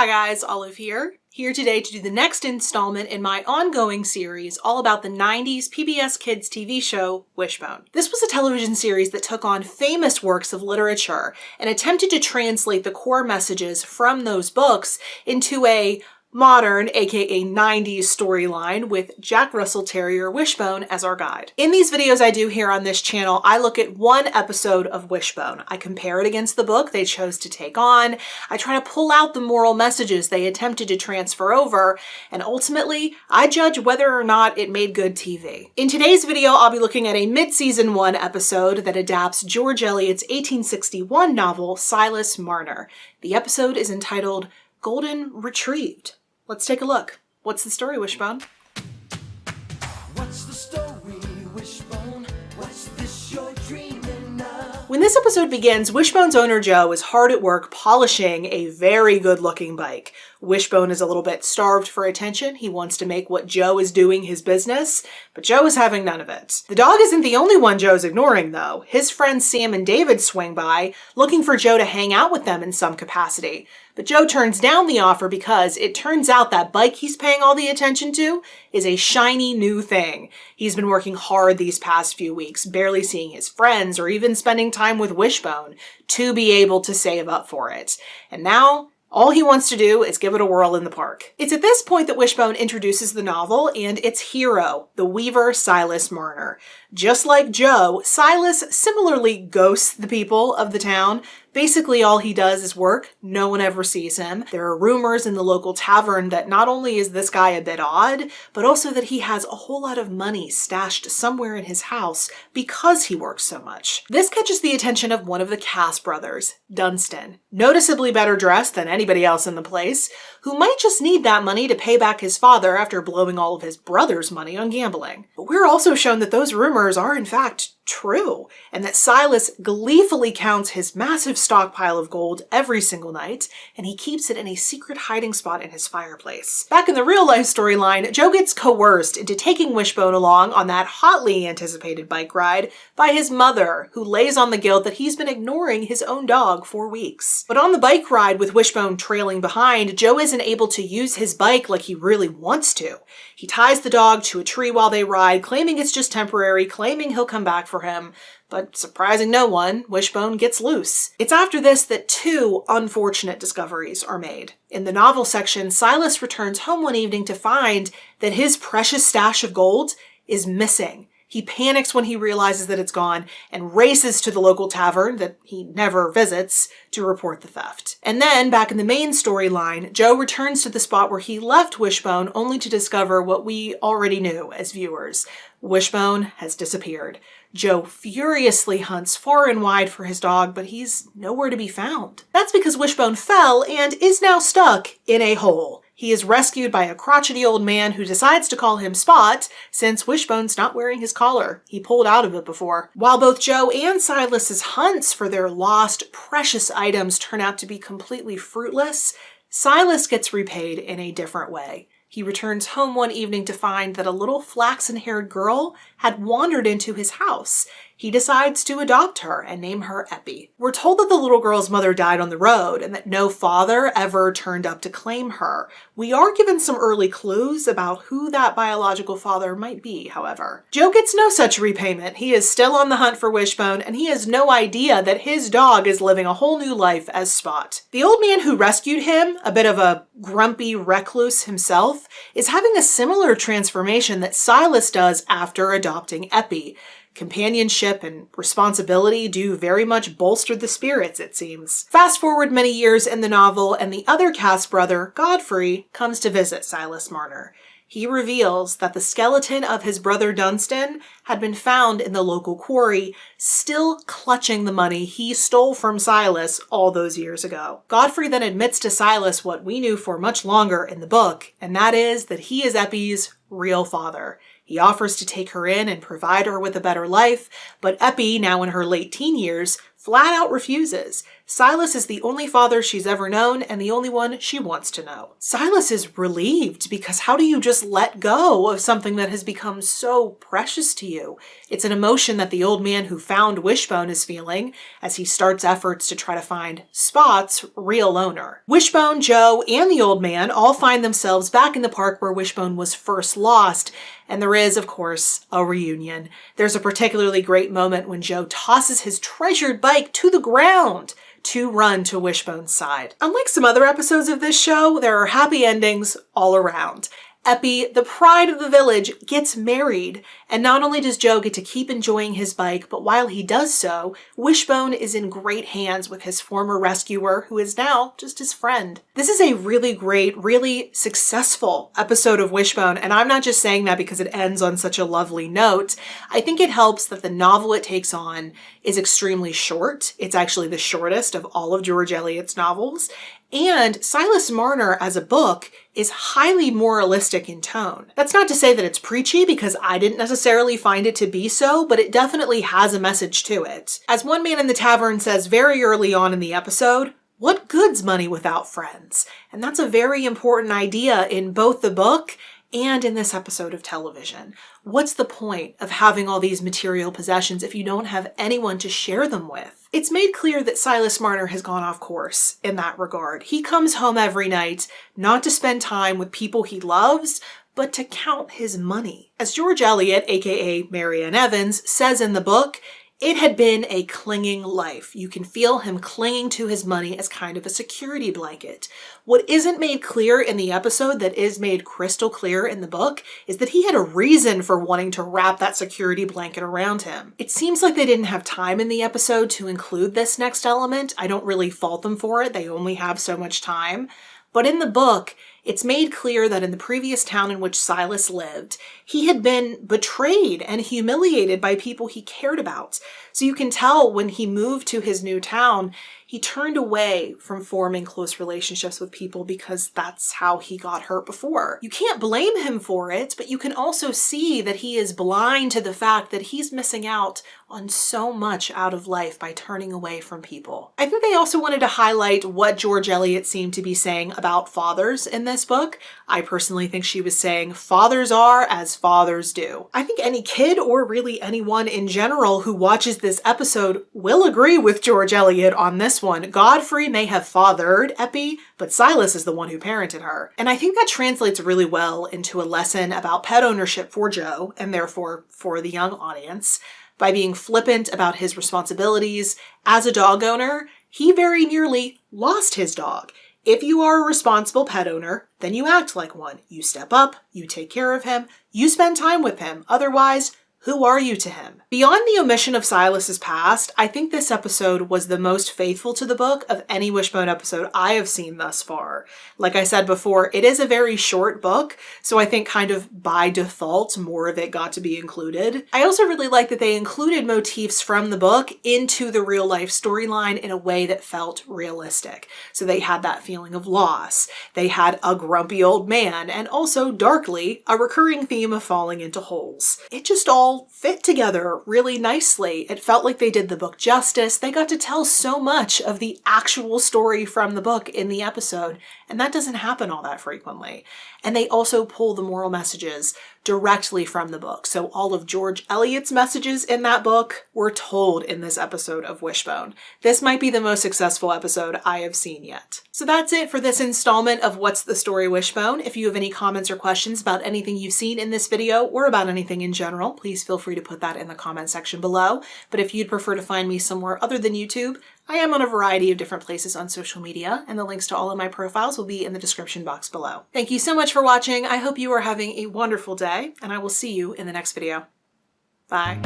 Hi guys, Olive here today to do the next installment in my ongoing series all about the 90s PBS Kids TV show, Wishbone. This was a television series that took on famous works of literature and attempted to translate the core messages from those books into a modern, aka 90s storyline with Jack Russell Terrier Wishbone as our guide. In these videos I do here on this channel, I look at one episode of Wishbone. I compare it against the book they chose to take on. I try to pull out the moral messages they attempted to transfer over, and ultimately, I judge whether or not it made good TV. In today's video, I'll be looking at a mid-season 1 episode that adapts George Eliot's 1861 novel, Silas Marner. The episode is entitled Golden Retrieved. Let's take a look. What's the story, Wishbone? What's the story, Wishbone? What's this you're dreaming of? When this episode begins, Wishbone's owner Joe is hard at work polishing a very good-looking bike. Wishbone is a little bit starved for attention. He wants to make what Joe is doing his business, but Joe is having none of it. The dog isn't the only one Joe's ignoring, though. His friends Sam and David swing by, looking for Joe to hang out with them in some capacity. But Joe turns down the offer because it turns out that bike he's paying all the attention to is a shiny new thing. He's been working hard these past few weeks, barely seeing his friends or even spending time with Wishbone to be able to save up for it. And now, all he wants to do is give it a whirl in the park. It's at this point that Wishbone introduces the novel and its hero, the weaver Silas Marner. Just like Joe, Silas similarly ghosts the people of the town. Basically, all he does is work. No one ever sees him. There are rumors in the local tavern that not only is this guy a bit odd, but also that he has a whole lot of money stashed somewhere in his house because he works so much. This catches the attention of one of the Cass brothers, Dunstan, noticeably better dressed than anybody else in the place, who might just need that money to pay back his father after blowing all of his brother's money on gambling. But we're also shown that those rumors are in fact true, and that Silas gleefully counts his massive stockpile of gold every single night, and he keeps it in a secret hiding spot in his fireplace. Back in the real-life storyline, Joe gets coerced into taking Wishbone along on that hotly anticipated bike ride by his mother, who lays on the guilt that he's been ignoring his own dog for weeks. But on the bike ride with Wishbone trailing behind, Joe isn't able to use his bike like he really wants to. He ties the dog to a tree while they ride, claiming it's just temporary, claiming he'll come back for him, but surprising no one, Wishbone gets loose. It's after this that two unfortunate discoveries are made. In the novel section, Silas returns home one evening to find that his precious stash of gold is missing. He panics when he realizes that it's gone and races to the local tavern that he never visits to report the theft. And then, back in the main storyline, Joe returns to the spot where he left Wishbone only to discover what we already knew as viewers. Wishbone has disappeared. Joe furiously hunts far and wide for his dog, but he's nowhere to be found. That's because Wishbone fell and is now stuck in a hole. He is rescued by a crotchety old man who decides to call him Spot, since Wishbone's not wearing his collar. He pulled out of it before. While both Joe and Silas's hunts for their lost, precious items turn out to be completely fruitless, Silas gets repaid in a different way. He returns home one evening to find that a little flaxen-haired girl had wandered into his house. He decides to adopt her and name her Eppie. We're told that the little girl's mother died on the road and that no father ever turned up to claim her. We are given some early clues about who that biological father might be, however. Joe gets no such repayment. He is still on the hunt for Wishbone, and he has no idea that his dog is living a whole new life as Spot. The old man who rescued him, a bit of a grumpy recluse himself, is having a similar transformation that Silas does after adopting Eppie. Companionship and responsibility do very much bolster the spirits, it seems. Fast forward many years in the novel, and the other Cass brother, Godfrey, comes to visit Silas Marner. He reveals that the skeleton of his brother Dunstan had been found in the local quarry, still clutching the money he stole from Silas all those years ago. Godfrey then admits to Silas what we knew for much longer in the book, and that is that he is Eppie's real father. He offers to take her in and provide her with a better life, but Eppie, now in her late teen years, flat out refuses. Silas is the only father she's ever known and the only one she wants to know. Silas is relieved because how do you just let go of something that has become so precious to you? It's an emotion that the old man who found Wishbone is feeling as he starts efforts to try to find Spot's real owner. Wishbone, Joe, and the old man all find themselves back in the park where Wishbone was first lost, and there is, of course, a reunion. There's a particularly great moment when Joe tosses his treasured bike to the ground to run to Wishbone's side. Unlike some other episodes of this show, there are happy endings all around. Eppie, the pride of the village, gets married, and not only does Joe get to keep enjoying his bike, but while he does so, Wishbone is in great hands with his former rescuer, who is now just his friend. This is a really great, really successful episode of Wishbone, and I'm not just saying that because it ends on such a lovely note. I think it helps that the novel it takes on is extremely short. It's actually the shortest of all of George Eliot's novels. And Silas Marner as a book is highly moralistic in tone. That's not to say that it's preachy, because I didn't necessarily find it to be so, but it definitely has a message to it. As one man in the tavern says very early on in the episode, what good's money without friends? And that's a very important idea in both the book and in this episode of television. What's the point of having all these material possessions if you don't have anyone to share them with? It's made clear that Silas Marner has gone off course in that regard. He comes home every night not to spend time with people he loves, but to count his money. As George Eliot, aka Marianne Evans, says in the book, it had been a clinging life. You can feel him clinging to his money as kind of a security blanket. What isn't made clear in the episode that is made crystal clear in the book is that he had a reason for wanting to wrap that security blanket around him. It seems like they didn't have time in the episode to include this next element. I don't really fault them for it. They only have so much time. But in the book, it's made clear that in the previous town in which Silas lived, he had been betrayed and humiliated by people he cared about. So you can tell when he moved to his new town, he turned away from forming close relationships with people because that's how he got hurt before. You can't blame him for it, but you can also see that he is blind to the fact that he's missing out on so much out of life by turning away from people. I think they also wanted to highlight what George Eliot seemed to be saying about fathers in this book. I personally think she was saying fathers are as fathers do. I think any kid, or really anyone in general who watches this episode, will agree with George Eliot on this one. Godfrey may have fathered Eppie, but Silas is the one who parented her. And I think that translates really well into a lesson about pet ownership for Joe, and therefore for the young audience. By being flippant about his responsibilities as a dog owner, he very nearly lost his dog. If you are a responsible pet owner, then you act like one. You step up, you take care of him, you spend time with him. Otherwise, who are you to him? Beyond the omission of Silas's past, I think this episode was the most faithful to the book of any Wishbone episode I have seen thus far. Like I said before, it is a very short book, so I think kind of by default, more of it got to be included. I also really like that they included motifs from the book into the real life storyline in a way that felt realistic. So they had that feeling of loss. They had a grumpy old man, and also, darkly, a recurring theme of falling into holes. It just all fit together really nicely. It felt like they did the book justice. They got to tell so much of the actual story from the book in the episode, and that doesn't happen all that frequently. And they also pull the moral messages directly from the book. So all of George Eliot's messages in that book were told in this episode of Wishbone. This might be the most successful episode I have seen yet. So that's it for this installment of What's the Story Wishbone. If you have any comments or questions about anything you've seen in this video or about anything in general, please feel free to put that in the comment section below. But if you'd prefer to find me somewhere other than YouTube, I am on a variety of different places on social media, and the links to all of my profiles will be in the description box below. Thank you so much for watching. I hope you are having a wonderful day, and I will see you in the next video. Bye.